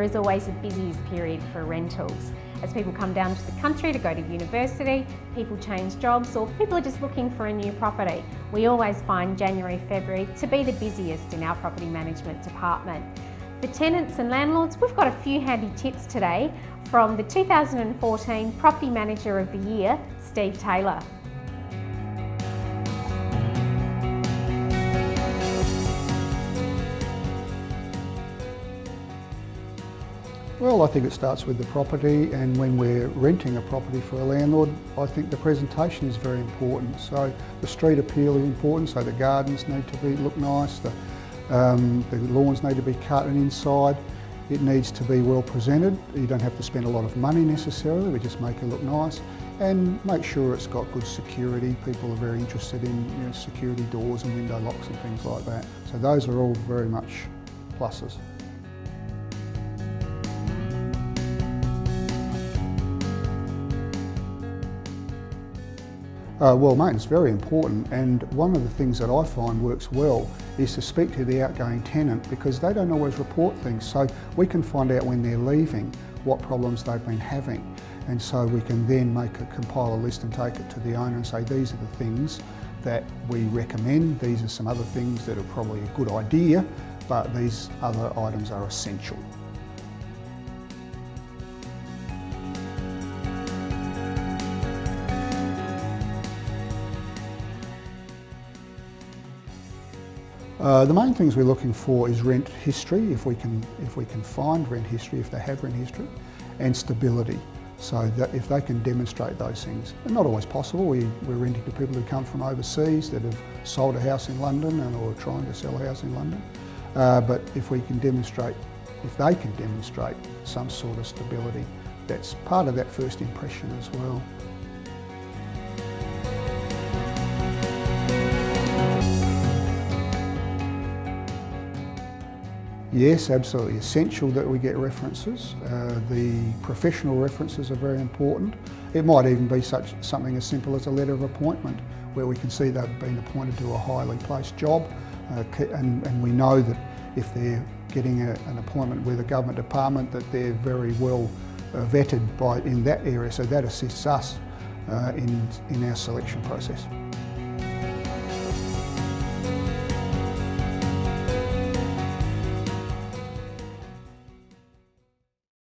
November is always the busiest period for rentals. As people come down to the country to go to university, people change jobs, or people are just looking for a new property. We always find January, February to be the busiest in our property management department. For tenants and landlords, we've got a few handy tips today from the 2014 Property Manager of the Year, Steve Taylor. Well, I think it starts with the property, and when we're renting a property for a landlord, I think the presentation is very important. So the street appeal is important, so the gardens need to look nice, the lawns need to be cut and inside. It needs to be well presented. You don't have to spend a lot of money necessarily, we just make it look nice. And make sure it's got good security. People are very interested in security doors and window locks and things like that. So those are all very much pluses. Well, maintenance is very important, and one of the things that I find works well is to speak to the outgoing tenant, because they don't always report things, so we can find out when they're leaving what problems they've been having, and so we can then compile a list and take it to the owner and say, these are the things that we recommend, these are some other things that are probably a good idea, but these other items are essential. The main things we're looking for is rent history, if we can find rent history, if they have rent history, and stability. So that if they can demonstrate those things. They're not always possible. We're renting to people who come from overseas that have sold a house in London or are trying to sell a house in London. But if they can demonstrate some sort of stability, that's part of that first impression as well. Yes, absolutely essential that we get references. The professional references are very important. It might even be something as simple as a letter of appointment, where we can see they've been appointed to a highly placed job, and we know that if they're getting an appointment with a government department, that they're very well vetted in that area, so that assists us in our selection process.